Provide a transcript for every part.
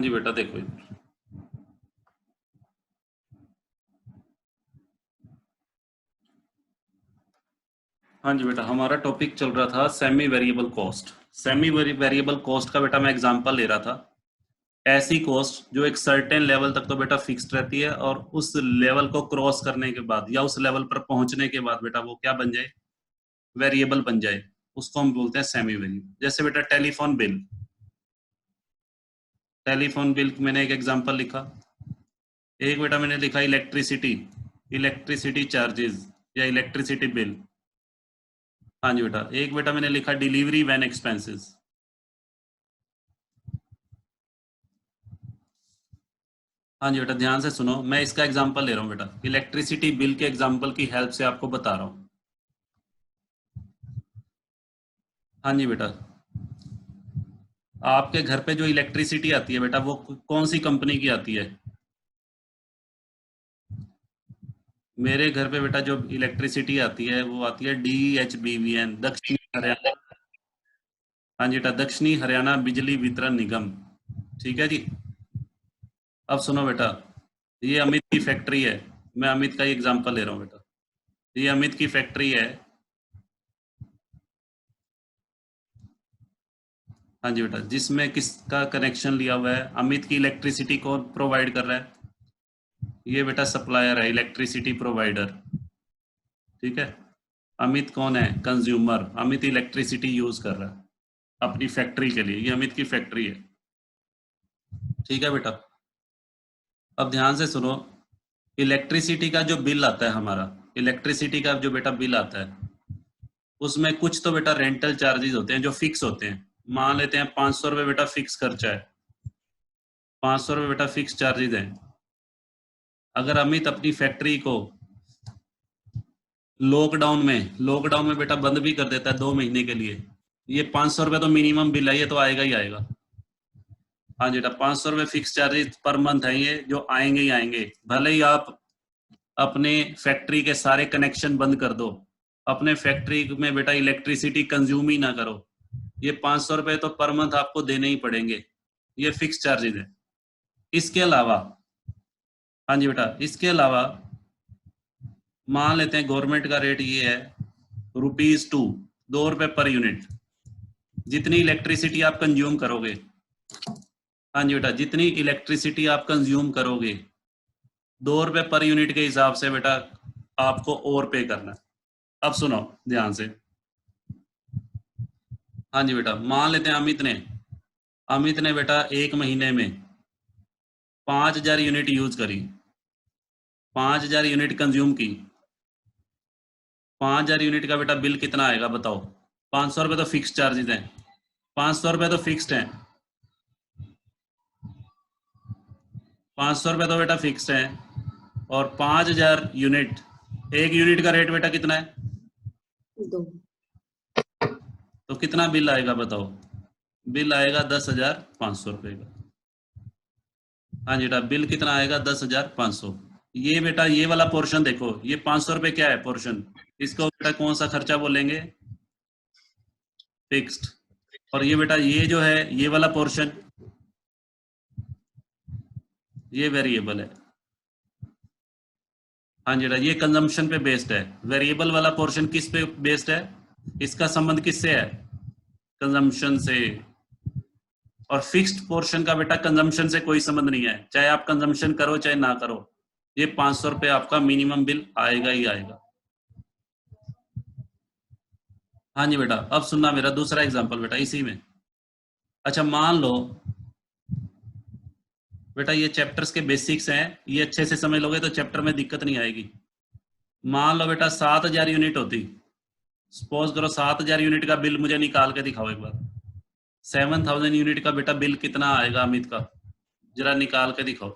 जी बेटा देखो, हाँ जी बेटा, हमारा टॉपिक चल रहा था semi variable cost. Semi variable cost का बेटा मैं एग्जांपल ले रहा था। ऐसी कॉस्ट जो एक सर्टेन लेवल तक तो बेटा फिक्स्ड रहती है और उस लेवल को क्रॉस करने के बाद या उस लेवल पर पहुंचने के बाद बेटा वो क्या बन जाए, वेरिएबल बन जाए। उसको हम बोलते हैं सेमी वेरिएबल। जैसे बेटा टेलीफोन बिल, टेलीफोन बिल मैंने एक एग्जांपल लिखा। एक बेटा मैंने लिखा इलेक्ट्रिसिटी, इलेक्ट्रिसिटी चार्जेस या इलेक्ट्रिसिटी बिल। हाँ जी बेटा, एक बेटा मैंने लिखा डिलीवरी वैन एक्सपेंसेस। हाँ जी बेटा, ध्यान से सुनो, मैं इसका एग्जांपल ले रहा हूँ बेटा, इलेक्ट्रिसिटी बिल के एग्जांपल की हेल्प से आपको बता रहा हूँ। हाँ जी बेटा, आपके घर पे जो इलेक्ट्रिसिटी आती है बेटा वो कौन सी कंपनी की आती है? मेरे घर पे बेटा जो इलेक्ट्रिसिटी आती है वो आती है DHBVN, दक्षिणी हरियाणा। हाँ जी बेटा, दक्षिणी हरियाणा बिजली वितरण निगम। ठीक है जी। अब सुनो बेटा, ये अमित की फैक्ट्री है। मैं अमित का ही एग्जांपल ले रहा हूँ बेटा। ये अमित की फैक्ट्री है। हाँ जी बेटा, जिसमें किसका कनेक्शन लिया हुआ है? अमित की इलेक्ट्रिसिटी कौन प्रोवाइड कर रहा है? ये बेटा सप्लायर है, इलेक्ट्रिसिटी प्रोवाइडर। ठीक है। अमित कौन है? कंज्यूमर। अमित इलेक्ट्रिसिटी यूज कर रहा है अपनी फैक्ट्री के लिए। ये अमित की फैक्ट्री है। ठीक है बेटा, अब ध्यान से सुनो। इलेक्ट्रिसिटी का जो बिल आता है हमारा, इलेक्ट्रिसिटी का जो बेटा बिल आता है, उसमें कुछ तो बेटा रेंटल चार्जेस होते हैं जो फिक्स होते हैं। मान लेते हैं 500 रुपये बेटा फिक्स खर्चा है। 500 रुपये बेटा फिक्स चार्जेस हैं। अगर अमित अपनी फैक्ट्री को लॉकडाउन में बेटा बंद भी कर देता है 2 महीने के लिए, ये 500 रुपये तो मिनिमम बिल है, ये तो आएगा ही आएगा। हाँ जी बेटा, 500 रुपये फिक्स चार्जेस पर मंथ है ये, जो आएंगे ही आएंगे। भले ही आप अपने फैक्ट्री के सारे कनेक्शन बंद कर दो, अपने फैक्ट्री में बेटा इलेक्ट्रिसिटी कंज्यूम ही ना करो, ये 500 रुपये तो पर मंथ आपको देने ही पड़ेंगे। ये फिक्स चार्जेस है। इसके अलावा, हाँ जी बेटा, इसके अलावा मान लेते हैं गवर्नमेंट का रेट ये है ₹2, 2 रुपये पर यूनिट। जितनी इलेक्ट्रिसिटी आप कंज्यूम करोगे, हाँ जी बेटा, जितनी इलेक्ट्रिसिटी आप कंज्यूम करोगे, 2 रुपये पर यूनिट के हिसाब से बेटा आपको और पे करना है। अब सुनो ध्यान से। हाँ जी बेटा, मान लेते हैं अमित ने बेटा 1 महीने में 5,000 यूनिट यूज करी, 5,000 यूनिट कंज्यूम की। 5,000 यूनिट का बेटा बिल कितना आएगा बताओ? 500 रुपये तो फिक्स चार्जेस हैं। 500 रुपये तो फिक्स्ड है। 500 रुपये तो बेटा फिक्स्ड है। और 5,000 यूनिट, एक यूनिट का रेट बेटा कितना है? 2। तो कितना बिल आएगा बताओ? बिल आएगा 10,500 रुपये का। हाँ जी बेटा, बिल कितना आएगा? 10,500। ये बेटा ये वाला पोर्शन देखो, ये 500 रुपये क्या है पोर्शन, इसको बेटा कौन सा खर्चा बोलेंगे? फिक्स्ड। और ये बेटा ये जो है ये वाला पोर्शन, ये वेरिएबल है। हाँ जी बेटा, ये कंजम्पशन पे बेस्ड है। वेरिएबल वाला पोर्शन किस पे बेस्ड है? इसका संबंध किससे है? कंजम्पशन से। और फिक्स्ड पोर्शन का बेटा कंजम्पशन से कोई संबंध नहीं है, चाहे आप कंजम्पशन करो चाहे ना करो, ये 500 रुपये आपका मिनिमम बिल आएगा ही आएगा। हाँ जी बेटा, अब सुनना मेरा दूसरा एग्जांपल बेटा इसी में। अच्छा मान लो बेटा, ये चैप्टर्स के बेसिक्स हैं, ये अच्छे से समझ लोगे तो चैप्टर में दिक्कत नहीं आएगी। मान लो बेटा 7,000 यूनिट होती, सपोज करो 7,000 यूनिट का बिल मुझे निकाल के दिखाओ एक बार। 7,000 यूनिट का बेटा बिल कितना आएगा अमित का, जरा निकाल के दिखाओ।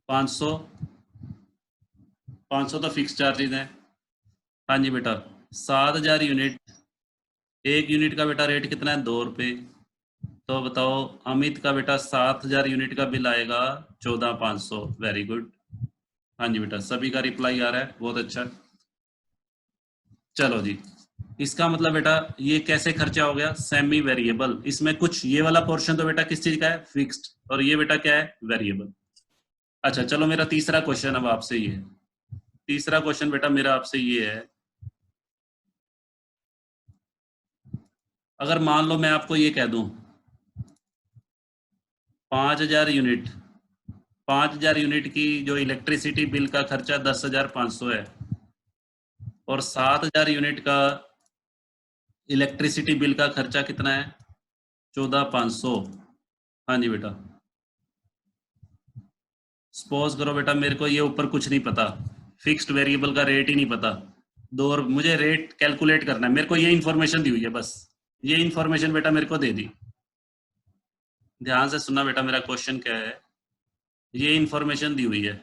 500, 500 तो फिक्स चार्जेस हैं। हाँ जी बेटा, 7,000 यूनिट, एक यूनिट का बेटा रेट कितना है? 2 रुपये। तो बताओ अमित का बेटा 7,000 यूनिट का बिल आएगा 14,500। Very good. हाँ जी बेटा, सभी का रिप्लाई आ रहा है, बहुत अच्छा। चलो जी, इसका मतलब बेटा ये कैसे खर्चा हो गया, सेमी वेरिएबल। इसमें कुछ ये वाला पोर्शन तो बेटा किस चीज का है, फिक्स्ड, और ये बेटा क्या है, वेरिएबल। अच्छा चलो, मेरा तीसरा क्वेश्चन अब आपसे ये है। तीसरा क्वेश्चन बेटा मेरा आपसे ये है, अगर मान लो मैं आपको ये कह दूं 5,000 यूनिट, 5,000 यूनिट की जो इलेक्ट्रिसिटी बिल का खर्चा 10,500 है, और 7,000 यूनिट का इलेक्ट्रिसिटी बिल का खर्चा कितना है, 14,500। हाँ जी बेटा, सपोज करो बेटा मेरे को ये ऊपर कुछ नहीं पता, फिक्स्ड वेरिएबल का रेट ही नहीं पता, दो, और मुझे रेट कैलकुलेट करना है, मेरे को ये इन्फॉर्मेशन दी हुई है, बस ये इन्फॉर्मेशन बेटा मेरे को दे दी। ध्यान से सुनना बेटा, मेरा क्वेश्चन क्या है, ये इन्फॉर्मेशन दी हुई है,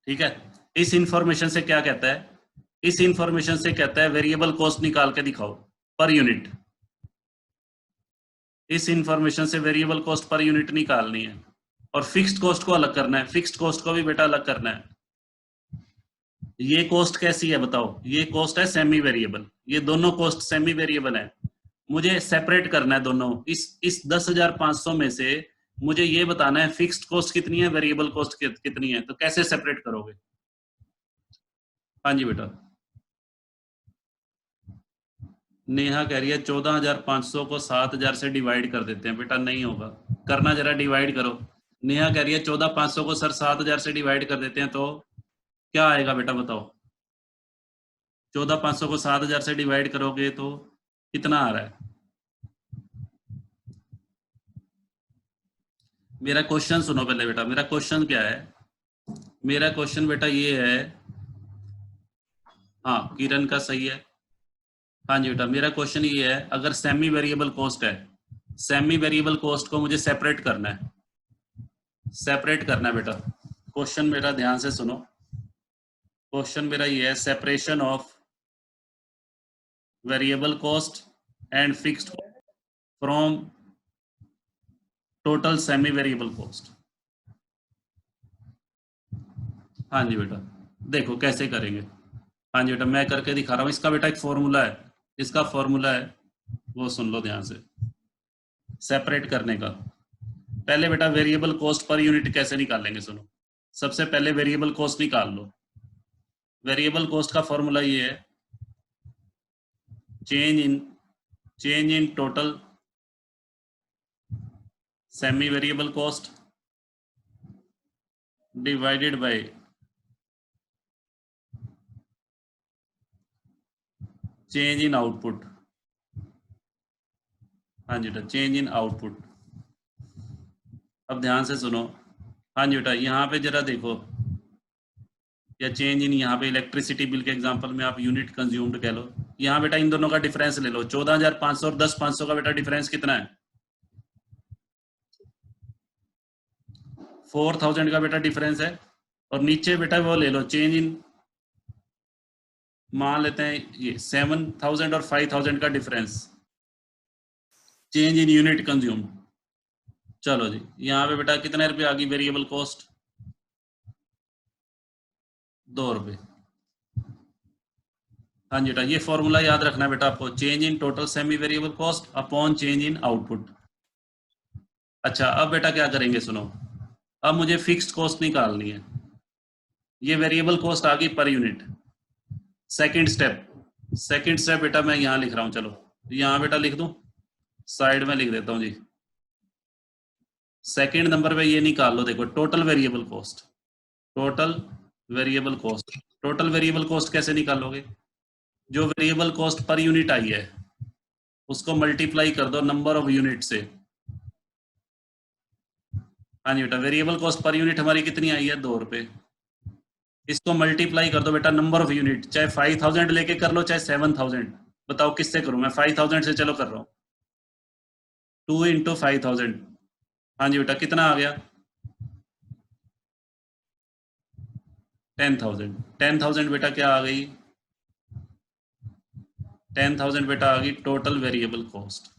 ठीक है। इस इन्फॉर्मेशन से क्या कहता है, इस इन्फॉर्मेशन से कहता है वेरिएबल कॉस्ट निकाल के दिखाओ पर यूनिट। इस इन्फॉर्मेशन से वेरिएबल कॉस्ट पर यूनिट निकालनी है, और फिक्स्ड कॉस्ट को अलग करना है, फिक्स्ड कॉस्ट को भी बेटा अलग करना है। ये कॉस्ट कैसी है बताओ, ये कॉस्ट है सेमी वेरिएबल, ये दोनों कॉस्ट सेमी वेरिएबल है। मुझे सेपरेट करना है दोनों, इस 10,500 में से मुझे ये बताना है फिक्स्ड कॉस्ट कितनी है, वेरिएबल कॉस्ट कितनी है, तो कैसे सेपरेट करोगे। हाँ जी बेटा, नेहा कह रही है 14,500 को 7,000 से डिवाइड कर देते हैं, बेटा नहीं होगा, करना जरा डिवाइड करो। नेहा कह रही है 14,500 को सर 7,000 से डिवाइड कर देते हैं तो क्या आएगा बेटा बताओ, 14,500 को 7,000 से डिवाइड करोगे तो कितना आ रहा है। मेरा क्वेश्चन सुनो पहले बेटा, मेरा क्वेश्चन क्या है, मेरा क्वेश्चन बेटा ये है, हाँ किरण का सही है। हाँ जी बेटा, मेरा क्वेश्चन ये है, अगर सेमी वेरिएबल कॉस्ट है, सेमी वेरिएबल कॉस्ट को मुझे सेपरेट करना है, सेपरेट करना है बेटा। क्वेश्चन मेरा ध्यान से सुनो, क्वेश्चन मेरा ये है, separation of variable cost and fixed from total semi variable cost. हाँ जी बेटा, देखो कैसे करेंगे। हाँ जी बेटा, मैं करके दिखा रहा हूँ, इसका बेटा एक फॉर्मूला है, इसका फॉर्मूला है, वो सुन लो ध्यान से। सेपरेट करने का, पहले बेटा वेरिएबल कॉस्ट पर यूनिट कैसे निकालेंगे, सुनो। सबसे पहले वेरिएबल कॉस्ट निकाल लो। वेरिएबल कॉस्ट का फॉर्मूला ये है, change in total semi variable cost divided by change in output. हाँ जी बेटा, चेंज इन आउटपुट। अब ध्यान से सुनो, हाँ जी बेटा यहाँ पे जरा देखो, या चेंज इन, यहाँ पे इलेक्ट्रिसिटी बिल के एग्जांपल में आप यूनिट कंज्यूम्ड कह लो, यहाँ बेटा इन दोनों का डिफरेंस ले लो, 14,500 और 10,500 का बेटा डिफरेंस कितना है, 4,000 का बेटा डिफरेंस है। और नीचे बेटा वो ले लो चेंज इन, मान लेते हैं ये 7,000 और 5,000 का difference, change in unit consumed. चलो जी, यहाँ पे बेटा कितने रुपए आ गई वेरिएबल कॉस्ट, 2 रुपए। हाँ जी बेटा, ये फॉर्मूला याद रखना है बेटा आपको, change in total semi variable cost upon change in output. अच्छा अब बेटा क्या करेंगे सुनो, अब मुझे फिक्स्ड कॉस्ट निकालनी है, ये वेरिएबल कॉस्ट आ गई पर यूनिट। सेकंड स्टेप बेटा मैं यहाँ लिख रहा हूँ, चलो यहाँ बेटा लिख दूं, साइड में लिख देता हूँ जी। सेकंड नंबर पे ये निकाल लो, देखो total variable cost, total variable cost, total variable cost कैसे निकालोगे, जो वेरिएबल कॉस्ट पर यूनिट आई है उसको मल्टीप्लाई कर दो नंबर ऑफ यूनिट से। हाँ जी बेटा, वेरिएबल कॉस्ट पर यूनिट हमारी कितनी आई है, 2 रुपए, इसको मल्टीप्लाई कर दो बेटा नंबर ऑफ यूनिट, चाहे 5,000 लेके कर लो चाहे 7,000, बताओ किससे करूं मैं, 5,000 से चलो कर रहा हूँ, 2 इंटू 5,000। हाँ जी बेटा कितना आ गया, 10,000। 10,000 बेटा क्या आ गई, 10,000 बेटा आ गई टोटल वेरिएबल कॉस्ट,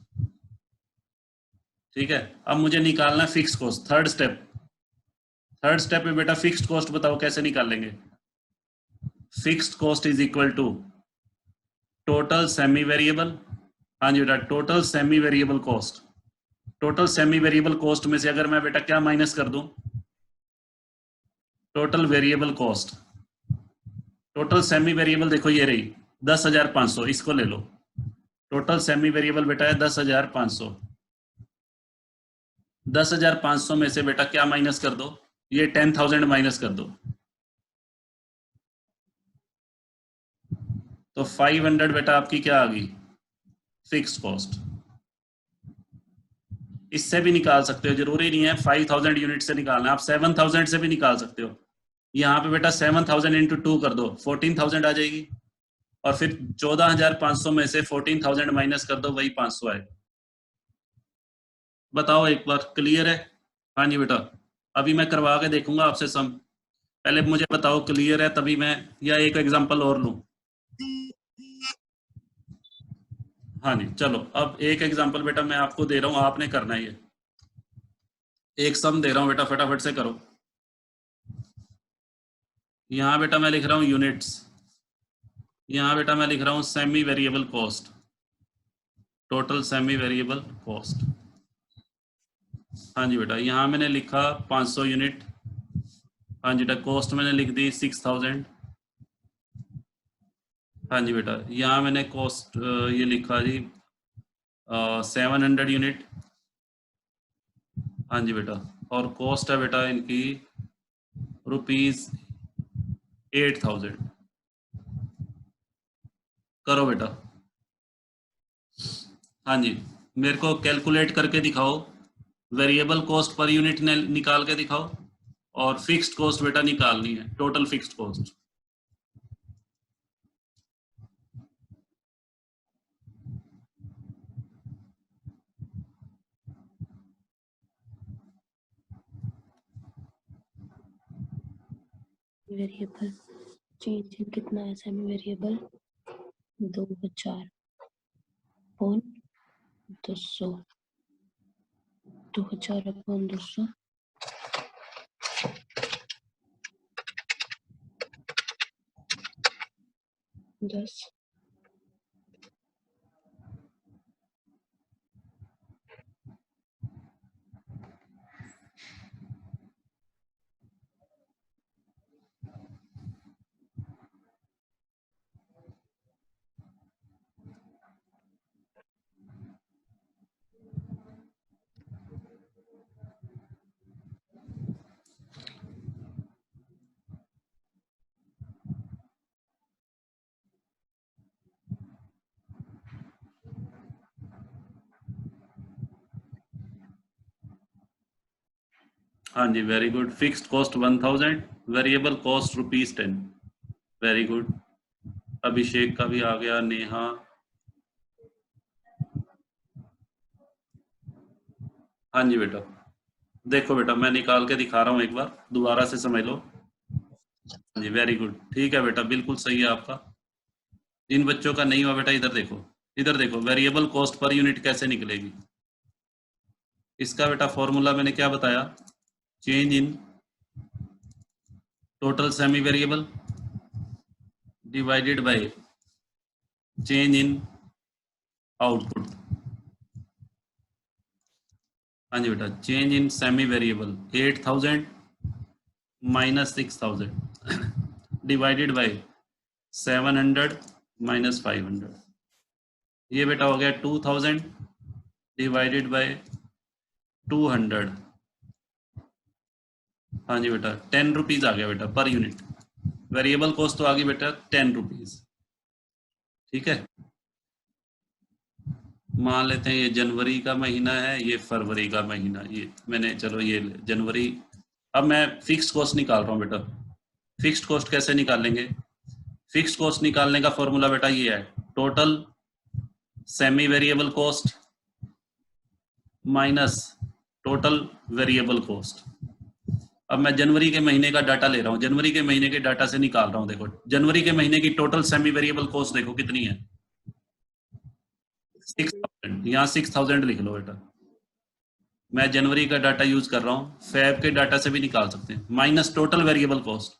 ठीक है। अब मुझे निकालना है फिक्स कॉस्ट, थर्ड स्टेप में बेटा फिक्स्ड कॉस्ट बताओ कैसे निकालेंगे। Fixed cost is equal to total semi variable, हाँ जी बेटा, total semi variable cost. Total semi variable cost में से अगर मैं बेटा क्या माइनस कर दूं, total variable cost, total semi variable देखो ये रही 10,500, इसको ले लो। टोटल सेमी वेरिएबल बेटा है 10,500। 10,500 में से बेटा क्या माइनस कर दो, ये 10,000 माइनस कर दो, तो 500 बेटा आपकी क्या आ गई, फिक्स्ड कॉस्ट। इससे भी निकाल सकते हो, जरूरी नहीं है 5,000 यूनिट से निकालना, आप 7,000 से भी निकाल सकते हो। यहाँ पे बेटा 7,000 इंटू 2 कर दो, 14,000 आ जाएगी। और फिर 14,500 में से 14,000 माइनस कर दो, वही 500 आएगा। बताओ एक बार, क्लियर है? हाँ जी बेटा, अभी मैं करवा के देखूंगा आपसे सम, पहले मुझे बताओ क्लियर है तभी मैं, या एक एग्जांपल और लूं। हाँ जी चलो, अब एक एग्जांपल बेटा मैं आपको दे रहा हूं, आपने करना है ये। एक सम दे रहा हूं बेटा, फटाफट से करो। यहाँ बेटा मैं लिख रहा हूँ यूनिट्स, यहाँ बेटा मैं लिख रहा हूँ semi variable cost, total semi variable cost. हाँ जी बेटा, यहाँ मैंने लिखा 500 यूनिट। हाँ जी बेटा, कॉस्ट मैंने लिख दी 6,000। हाँ जी बेटा, यहाँ मैंने कॉस्ट ये लिखा जी 700 यूनिट। हाँ जी बेटा, और कॉस्ट है बेटा इनकी ₹8,000। करो बेटा। हाँ जी, मेरे को कैलकुलेट करके दिखाओ, वेरिएबल कॉस्ट पर यूनिट निकाल के दिखाओ, और फिक्स्ड कॉस्ट बेटा निकालनी है, total fixed cost. Variable change कितना है, सेमी वेरिएबल 2,000/200, 2,000/200 10। हाँ जी, very good. Fixed cost 1,000, variable cost ₹10। Very good. Abhishek का भी आ गया, नेहा। हाँ जी बेटा, देखो बेटा मैं निकाल के दिखा रहा हूँ, एक बार दोबारा से समझ लो। हाँ जी वेरी गुड, ठीक है बेटा, बिल्कुल सही है आपका। जिन बच्चों का नहीं हुआ बेटा, इधर देखो, इधर देखो, वेरिएबल कॉस्ट पर यूनिट कैसे निकलेगी। इसका बेटा फॉर्मूला मैंने क्या बताया, change in total semi variable divided by change in output. हाँ जी बेटा, change in semi variable 8,000 minus 6,000 divided by 700 minus 500। ये बेटा हो गया 2,000 डिवाइडेड बाय 200। हाँ जी बेटा, 10 रुपीज आ गया बेटा पर यूनिट। वेरिएबल कॉस्ट तो आ गई बेटा 10 रुपीज। ठीक है, मान लेते हैं ये जनवरी का महीना है, ये फरवरी का महीना, ये मैंने, चलो ये जनवरी। अब मैं फिक्स्ड कॉस्ट निकाल रहा हूँ बेटा। फिक्स्ड कॉस्ट कैसे निकालेंगे, फिक्स्ड कॉस्ट निकालने का फॉर्मूला बेटा ये है, total semi variable cost minus total variable cost. अब मैं जनवरी के महीने का डाटा ले रहा हूँ, जनवरी के महीने के डाटा से निकाल रहा हूँ। देखो जनवरी के महीने की टोटल सेमी वेरिएबल कॉस्ट देखो कितनी है, 6,000। यहाँ 6,000 लिख लो बेटा। मैं जनवरी का डाटा यूज कर रहा हूँ, फेब के डाटा से भी निकाल सकते हैं, minus total variable cost.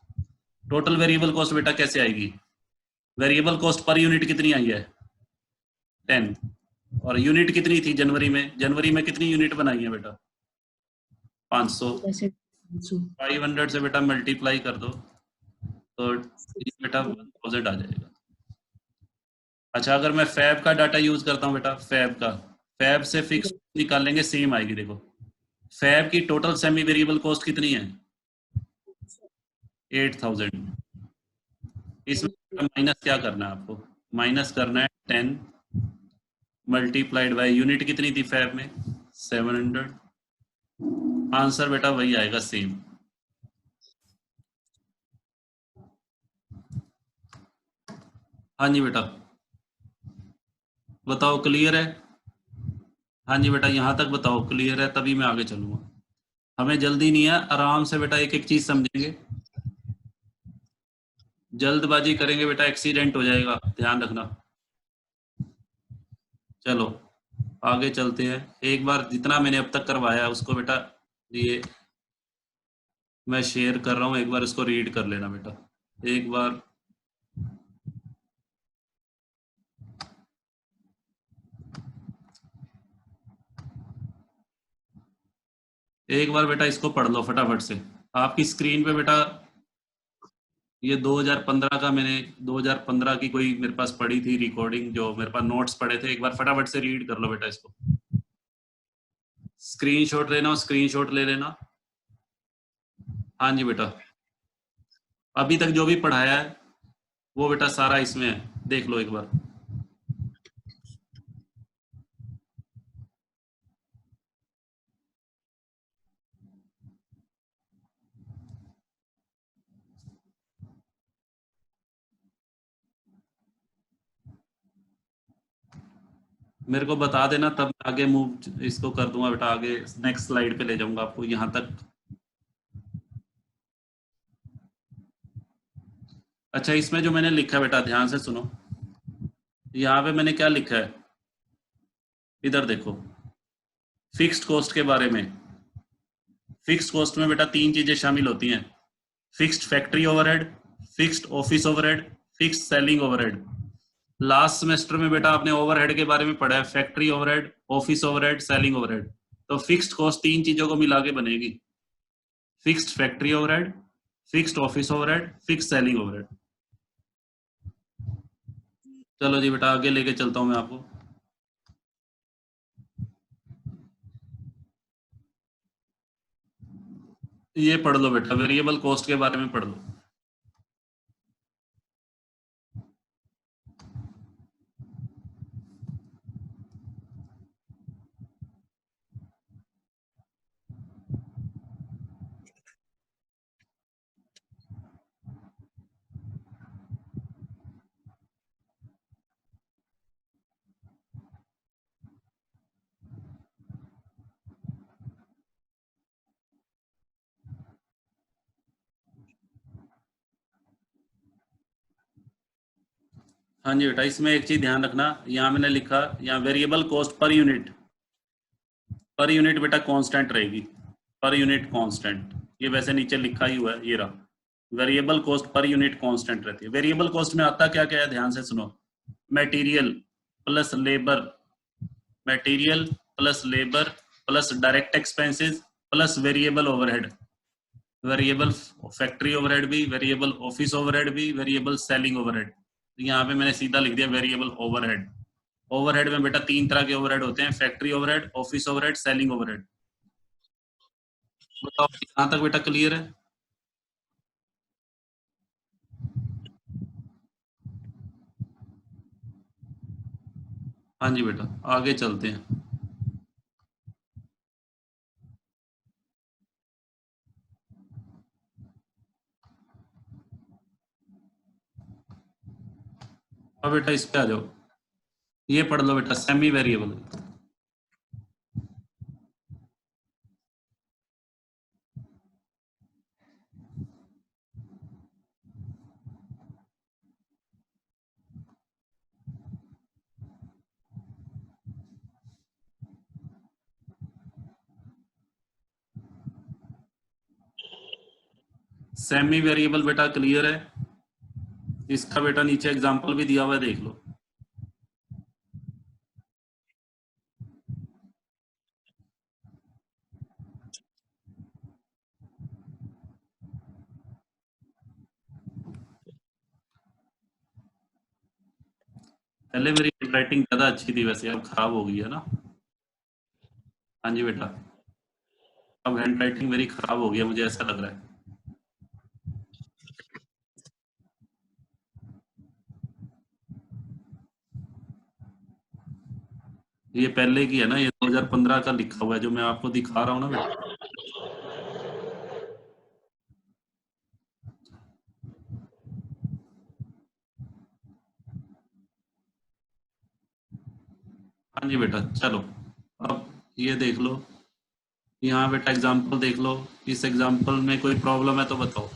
Total variable cost बेटा कैसे आएगी? वेरिएबल कॉस्ट पर यूनिट कितनी आई है? 10। और यूनिट कितनी थी जनवरी में? जनवरी में कितनी यूनिट बनाई है बेटा? 500। जैसे 500 से बेटा मल्टीप्लाई कर दो तो ये बेटा 1000 आ जाएगा। अच्छा, अगर मैं फैब का डाटा यूज करता हूँ बेटा, फैब से फिक्स निकालेंगे, सेम आएगी। देखो फैब की टोटल सेमी वेरिएबल कॉस्ट कितनी है? 8000। इसमें माइनस क्या करना है आपको? माइनस करना है 10 मल्टीप्लाइड बाय यूनिट कितनी थी फैब में? 700। आंसर बेटा वही आएगा, सेम। हाँ जी बेटा, बताओ क्लियर है? हाँ जी बेटा, यहाँ तक बताओ क्लियर है, तभी मैं आगे चलूंगा। हमें जल्दी नहीं है, आराम से बेटा एक एक चीज समझेंगे। जल्दबाजी करेंगे बेटा एक्सीडेंट हो जाएगा, ध्यान रखना। चलो आगे चलते हैं। एक बार जितना मैंने अब तक करवाया उसको बेटा, ये मैं शेयर कर रहा हूँ, एक बार इसको रीड कर लेना बेटा। एक बार एक बार बेटा इसको पढ़ लो फटाफट से। आपकी स्क्रीन पे बेटा ये 2015 का, मैंने 2015 की कोई मेरे पास पड़ी थी रिकॉर्डिंग, जो मेरे पास नोट्स पड़े थे। एक बार फटाफट से रीड कर लो बेटा इसको। स्क्रीनशॉट लेना, स्क्रीनशॉट ले लेना। हाँ जी बेटा, अभी तक जो भी पढ़ाया है वो बेटा सारा इसमें है, देख लो एक बार। मेरे को बता देना, तब आगे मूव इसको कर दूंगा बेटा, आगे नेक्स्ट स्लाइड पे ले जाऊंगा आपको, यहाँ तक। अच्छा, इसमें जो मैंने लिखा है बेटा ध्यान से सुनो। यहाँ पे मैंने क्या लिखा है, इधर देखो। फिक्स्ड कॉस्ट के बारे में। फिक्स्ड कॉस्ट में बेटा तीन चीजें शामिल होती हैं: fixed factory overhead, fixed office overhead, fixed selling overhead. Last semester में बेटा आपने ओवरहेड के बारे में पढ़ा है, factory overhead, office overhead, selling overhead. तो फिक्स्ड कॉस्ट तीन चीजों को मिला के बनेगी: fixed factory overhead, fixed office overhead, fixed selling overhead. चलो जी बेटा, आगे लेके चलता हूं मैं आपको। ये पढ़ लो बेटा, वेरिएबल कॉस्ट के बारे में पढ़ लो। हाँ जी बेटा, इसमें एक चीज ध्यान रखना, यहाँ मैंने लिखा, यहाँ variable cost per unit. Per unit बेटा कांस्टेंट रहेगी, पर यूनिट कांस्टेंट। ये वैसे नीचे लिखा ही हुआ है, ये रहा। Variable cost per unit constant रहती है। वेरिएबल कॉस्ट में आता क्या क्या है, ध्यान से सुनो। Material plus labour, material plus labour plus direct expenses plus variable overhead. Variable factory overhead भी, वेरिएबल ऑफिस ओवरहेड भी, वेरिएबल सेलिंग ओवरहेड। यहाँ पे मैंने सीधा लिख दिया वेरिएबल ओवरहेड। ओवरहेड में बेटा तीन तरह के ओवरहेड होते हैं: factory overhead, office overhead, selling overhead. बताओ यहाँ तक बेटा क्लियर है? हाँ जी बेटा, आगे चलते हैं। अब बेटा इस पे आ जाओ, ये पढ़ लो बेटा, सेमी वेरिएबल। सेमी वेरिएबल बेटा क्लियर है? इसका बेटा नीचे एग्जांपल भी दिया हुआ है, देख लो। पहले मेरी राइटिंग ज्यादा अच्छी थी वैसे, अब खराब हो गई है ना। हाँ जी बेटा, अब हैंड राइटिंग मेरी खराब हो गई है, मुझे ऐसा लग रहा है। ये पहले की है ना, ये 2015 का लिखा हुआ है जो मैं आपको दिखा रहा हूँ ना बेटा। हाँ जी बेटा, चलो अब ये देख लो, यहाँ बेटा एग्जाम्पल देख लो। इस एग्जाम्पल में कोई प्रॉब्लम है तो बताओ।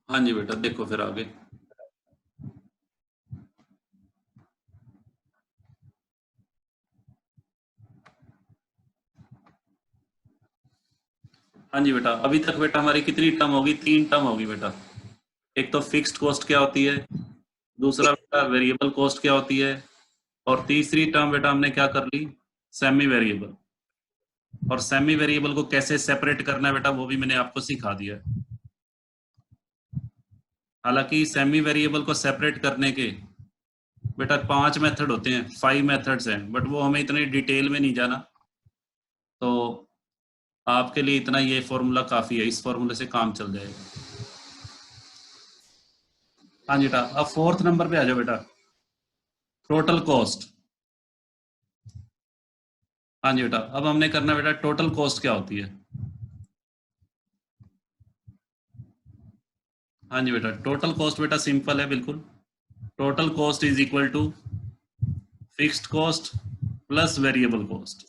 हाँ जी बेटा, देखो फिर आगे। हाँ जी बेटा, अभी तक बेटा हमारी कितनी टर्म होगी? 3 टर्म होगी बेटा। एक तो फिक्स्ड कॉस्ट क्या होती है, दूसरा बेटा वेरिएबल कॉस्ट क्या होती है, और तीसरी टर्म बेटा हमने क्या कर ली? Semi variable. और सेमी वेरिएबल को कैसे सेपरेट करना है बेटा, वो भी मैंने आपको सिखा दिया है। हालांकि सेमी वेरिएबल को सेपरेट करने के बेटा 5 मेथड होते हैं, 5 मेथड्स हैं, बट वो हमें इतने डिटेल में नहीं जाना, तो आपके लिए इतना ये फॉर्मूला काफी है, इस फॉर्मूले से काम चल जाएगा। हाँ जी बेटा, अब 4th नंबर पे आ जाओ बेटा, टोटल कॉस्ट। हाँ जी बेटा, अब हमने करना बेटा टोटल कॉस्ट क्या होती है। हाँ जी बेटा, टोटल कॉस्ट बेटा सिंपल है बिल्कुल। Total cost is equal to fixed cost plus variable cost.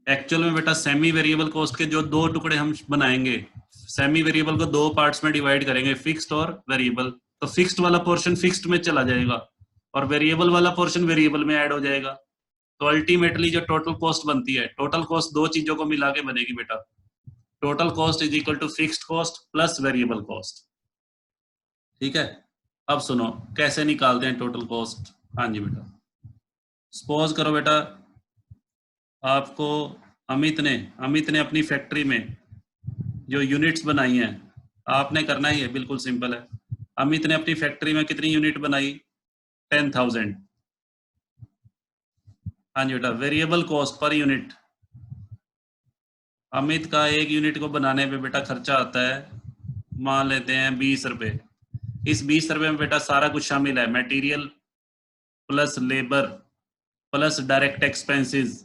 Actual में बेटा सेमी वेरिएबल कॉस्ट के जो 2 टुकड़े हम बनाएंगे, सेमी वेरिएबल को 2 पार्ट्स में डिवाइड करेंगे, फिक्स्ड और वेरिएबल। तो फिक्स्ड वाला पोर्शन फिक्स्ड में चला जाएगा और वेरिएबल वाला पोर्शन वेरिएबल में ऐड हो जाएगा। तो अल्टीमेटली जो टोटल कॉस्ट बनती है, टोटल कॉस्ट 2 चीजों को मिला के बनेगी बेटा। Total cost is equal to fixed cost plus variable cost. ठीक है, अब सुनो कैसे निकालते हैं टोटल कॉस्ट। हाँ जी बेटा, सपोज करो बेटा आपको अमित ने अपनी फैक्ट्री में जो यूनिट्स बनाई हैं, आपने करना ही है, बिल्कुल सिंपल है। अमित ने अपनी फैक्ट्री में कितनी यूनिट बनाई? 10,000। हाँ जी बेटा, variable cost per unit, Amit का एक यूनिट को बनाने पे बेटा खर्चा आता है, मान लेते हैं 20 रुपए। इस 20 रुपए में बेटा सारा कुछ शामिल है, material plus labour plus direct expenses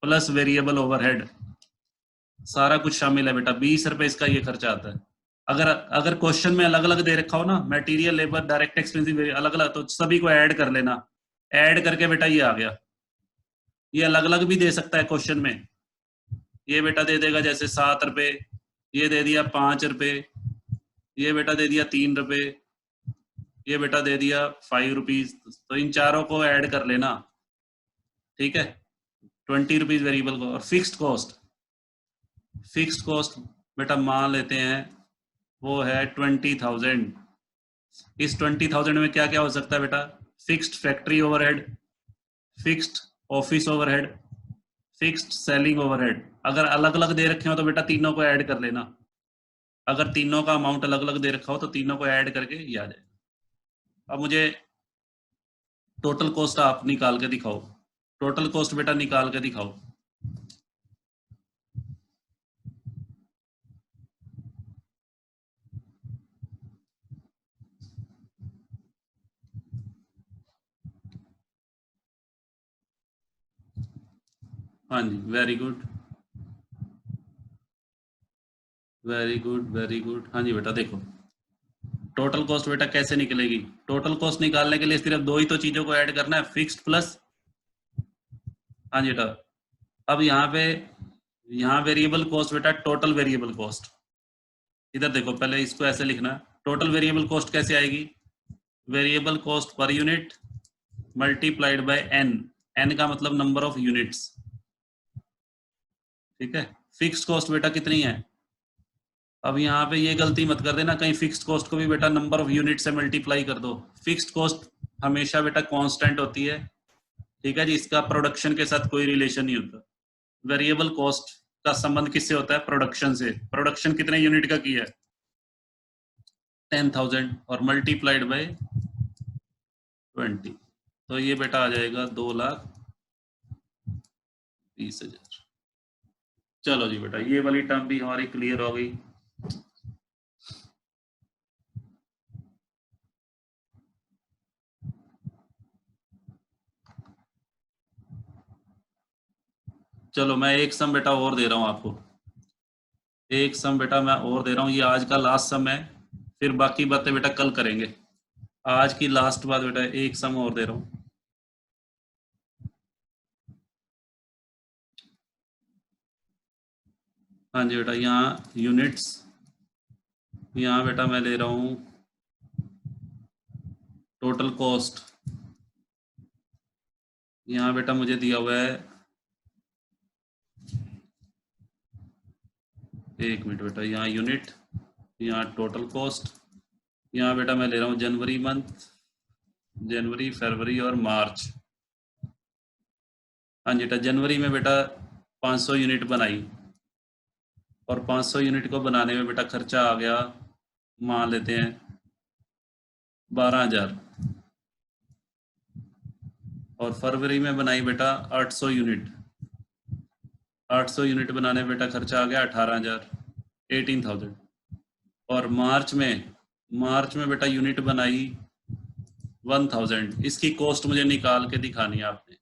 plus variable overhead, सारा कुछ शामिल है बेटा। 20 रुपए इसका ये खर्चा आता है। अगर अगर क्वेश्चन में अलग अलग दे रखा हो ना, मटेरियल लेबर डायरेक्ट एक्सपेंसिव अलग अलग, तो सभी को ऐड कर लेना। ऐड करके बेटा ये आ गया। ये अलग अलग भी दे सकता है क्वेश्चन में, ये बेटा दे देगा जैसे 7 रुपए, ये दे दिया 5 रुपए, ये बेटा दे दिया 3 रुपए, ये बेटा दे दिया 5 रुपीज। तो इन चारों को ऐड कर लेना। ठीक है, 20 रुपीज वेरिएबल को। और फिक्स्ड कॉस्ट बेटा मान लेते हैं वो है 20,000। इस 20,000 में क्या क्या हो सकता है बेटा? Fixed factory overhead, fixed office overhead, fixed selling overhead. अगर अलग अलग दे रखे हो तो बेटा तीनों को ऐड कर लेना। अगर तीनों का अमाउंट अलग अलग दे रखा हो तो तीनों को ऐड करके ये आ जाएगा। अब मुझे टोटल कॉस्ट आप निकाल के दिखाओ। टोटल कॉस्ट बेटा निकाल के दिखाओ। हाँ जी, very good very good very good. हाँ जी बेटा, देखो टोटल कॉस्ट बेटा कैसे निकलेगी। टोटल कॉस्ट निकालने के लिए सिर्फ दो ही तो चीजों को ऐड करना है, फिक्स्ड प्लस। हाँ जी बेटा, अब यहाँ पे यहाँ वेरिएबल कॉस्ट बेटा टोटल वेरिएबल कॉस्ट। इधर देखो, पहले इसको ऐसे लिखना, टोटल वेरिएबल कॉस्ट कैसे आएगी, variable cost per unit multiplied by N, N का मतलब नंबर ऑफ यूनिट्स, ठीक है। फिक्स्ड कॉस्ट बेटा कितनी है, अब यहाँ पे ये गलती मत कर देना कहीं फिक्स्ड कॉस्ट को भी बेटा नंबर ऑफ यूनिट से मल्टीप्लाई कर दो। फिक्स्ड कॉस्ट हमेशा बेटा कांस्टेंट होती है, ठीक है जी, इसका प्रोडक्शन के साथ कोई रिलेशन नहीं होता। वेरिएबल कॉस्ट का संबंध किससे होता है, प्रोडक्शन से। प्रोडक्शन कितने यूनिट का किया है, 10,000 और मल्टीप्लाइड बाय 20, तो ये बेटा आ जाएगा 2,20,000। चलो जी बेटा, ये वाली टर्म भी हमारी क्लियर हो गई। चलो मैं एक सम बेटा और दे रहा हूँ आपको, एक सम बेटा मैं और दे रहा हूँ, ये आज का लास्ट सम है, फिर बाकी बातें बेटा कल करेंगे। आज की लास्ट बात बेटा, एक सम और दे रहा हूँ। हाँ जी बेटा, यहाँ यूनिट्स, यहाँ बेटा मैं ले रहा हूँ टोटल कॉस्ट, यहाँ बेटा मुझे दिया हुआ है, एक मिनट बेटा, यहाँ यूनिट, यहाँ टोटल कॉस्ट, यहाँ बेटा मैं ले रहा हूँ जनवरी मंथ, जनवरी फरवरी और मार्च। हाँ जी बेटा, जनवरी में बेटा 500 यूनिट बनाई, और 500 यूनिट को बनाने में बेटा खर्चा आ गया, मान लेते हैं 12,000, और फरवरी में बनाई बेटा 800 यूनिट, 800 यूनिट बनाने में बेटा खर्चा आ गया 18,000, 18,000, और मार्च में बेटा यूनिट बनाई 1,000, इसकी कॉस्ट मुझे निकाल के दिखानी है आपने।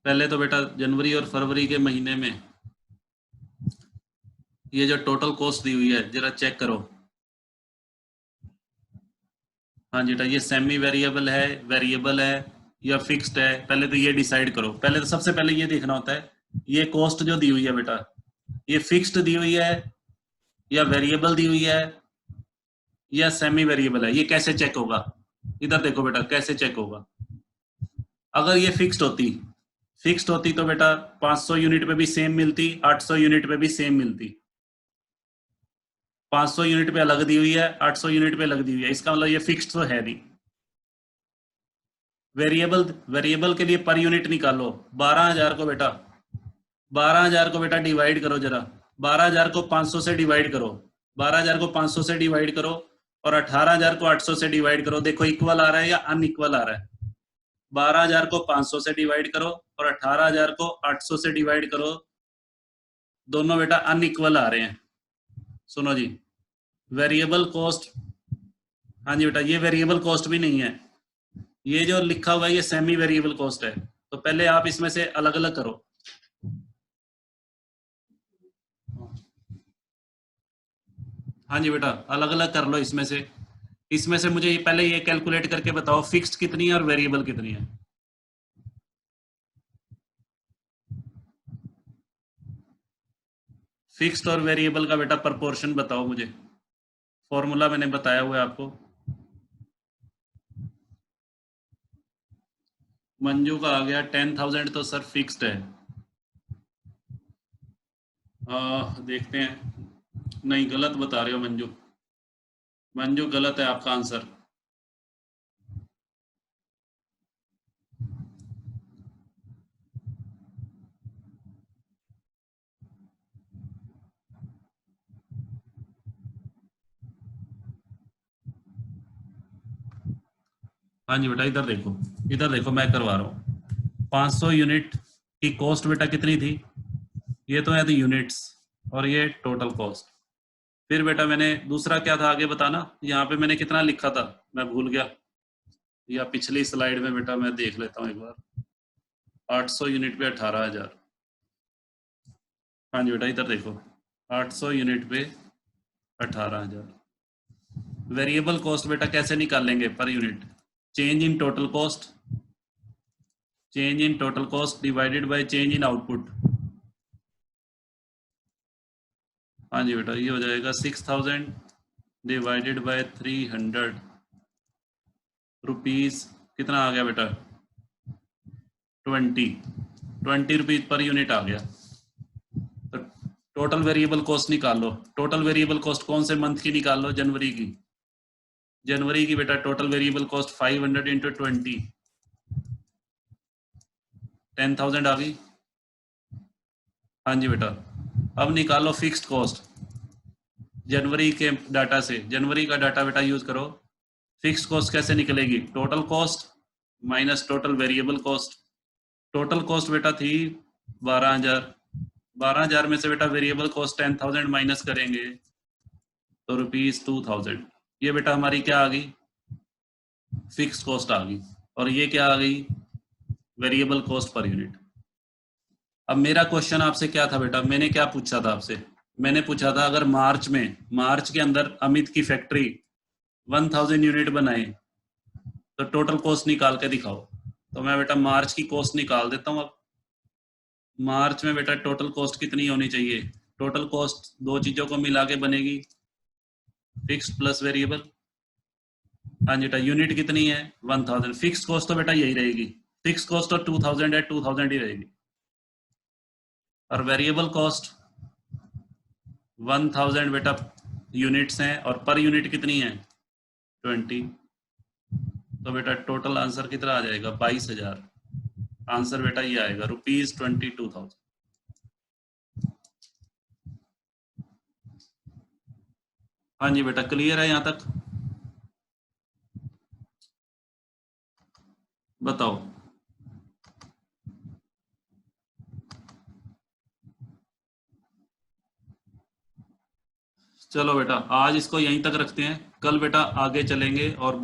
पहले तो बेटा जनवरी और फरवरी के महीने में ये जो टोटल कॉस्ट दी हुई है जरा चेक करो। हाँ जी बेटा, ये सेमी वेरिएबल है, वेरिएबल है या फिक्स्ड है, पहले तो ये डिसाइड करो। पहले तो सबसे पहले ये देखना होता है, ये कॉस्ट जो दी हुई है बेटा, ये फिक्स्ड दी हुई है या वेरिएबल दी हुई है या सेमी वेरिएबल है, ये कैसे चेक होगा। इधर देखो बेटा कैसे चेक होगा, अगर ये फिक्स्ड होती तो बेटा 500 यूनिट पे भी सेम मिलती, 800 यूनिट पे भी सेम मिलती। 500 यूनिट पे अलग दी हुई है, 800 यूनिट पे अलग दी हुई है, इसका मतलब ये फिक्स्ड तो है नहीं। वेरिएबल के लिए पर यूनिट निकालो, 12,000 को बेटा, 12,000 को बेटा डिवाइड करो जरा, 12,000 को 500 से डिवाइड करो, 12,000 को 500 से डिवाइड करो, और 18,000 को 800 से डिवाइड करो, देखो इक्वल आ रहा है या अनइक्वल आ रहा है। 12,000 को 500 से डिवाइड करो और 18,000 को 800 से डिवाइड करो, दोनों बेटा अनइक्वल आ रहे हैं। सुनो जी, वेरिएबल कॉस्ट, हाँ जी बेटा ये वेरिएबल कॉस्ट भी नहीं है, ये जो लिखा हुआ है ये सेमी वेरिएबल कॉस्ट है। तो पहले आप इसमें से अलग अलग करो। हाँ जी बेटा, अलग अलग कर लो इसमें से मुझे पहले ये कैलकुलेट करके बताओ फिक्स्ड कितनी है और वेरिएबल कितनी है। फिक्स्ड और वेरिएबल का बेटा प्रोपोर्शन बताओ मुझे, फॉर्मूला मैंने बताया हुआ है आपको। मंजू का आ गया 10,000, तो सर फिक्स्ड है। देखते हैं, नहीं गलत बता रहे हो मंजू, मंजू गलत है आपका आंसर। हाँ जी बेटा, इधर देखो मैं करवा रहा हूँ। 500 यूनिट की कॉस्ट बेटा कितनी थी, ये तो है यूनिट्स और ये टोटल कॉस्ट, फिर बेटा मैंने दूसरा क्या था आगे बताना, यहाँ पे मैंने कितना लिखा था मैं भूल गया, या पिछली स्लाइड में बेटा मैं देख लेता हूँ एक बार। 800 यूनिट पे 18,000। हाँ जी बेटा इधर देखो, 800 यूनिट पे 18,000। वेरिएबल कॉस्ट बेटा कैसे निकालेंगे per unit? Change in total cost, change in total cost divided by change in output. हाँ जी बेटा ये हो जाएगा 6,000 डिवाइडेड बाय 300 रुपीज, कितना आ गया बेटा? 20 रुपीज पर यूनिट आ गया। तो टोटल वेरिएबल कॉस्ट निकाल लो। टोटल वेरिएबल कॉस्ट कौन से मंथ की निकाल लो? जनवरी की। जनवरी की बेटा टोटल वेरिएबल कॉस्ट 500 इंटू 20, 10,000 आ गई। हाँ जी बेटा अब निकालो फिक्स्ड कॉस्ट जनवरी के डाटा से। जनवरी का डाटा बेटा यूज करो। फिक्स्ड कॉस्ट कैसे निकलेगी? Total cost minus total variable cost. Total cost बेटा थी 12,000, 12,000 में से बेटा वेरिएबल कॉस्ट 10,000 माइनस करेंगे तो ₹2,000। ये बेटा हमारी क्या आ गई? फिक्स्ड कॉस्ट आ गई। और ये क्या आ गई? Variable cost per unit. अब मेरा क्वेश्चन आपसे क्या था बेटा? मैंने क्या पूछा था आपसे? मैंने पूछा था अगर मार्च के अंदर अमित की फैक्ट्री 1000 यूनिट बनाए तो टोटल कॉस्ट निकाल के दिखाओ। तो मैं बेटा मार्च की कॉस्ट निकाल देता हूँ। अब मार्च में बेटा टोटल कॉस्ट कितनी होनी चाहिए? टोटल कॉस्ट दो चीजों को मिला के बनेगी, फिक्स्ड प्लस वेरिएबल। हाँ जी बेटा यूनिट कितनी है? 1000। फिक्स्ड कॉस्ट तो बेटा यही रहेगी, फिक्स्ड कॉस्ट तो 2000 है, 2000 ही रहेगी। और वेरिएबल कॉस्ट 1000 बेटा यूनिट्स हैं और पर यूनिट कितनी है? 20। तो बेटा टोटल आंसर कितना आ जाएगा? 22,000। आंसर बेटा ये आएगा ₹22,000। हाँ जी बेटा क्लियर है यहाँ तक? बताओ। चलो बेटा आज इसको यहीं तक रखते हैं, कल बेटा आगे चलेंगे और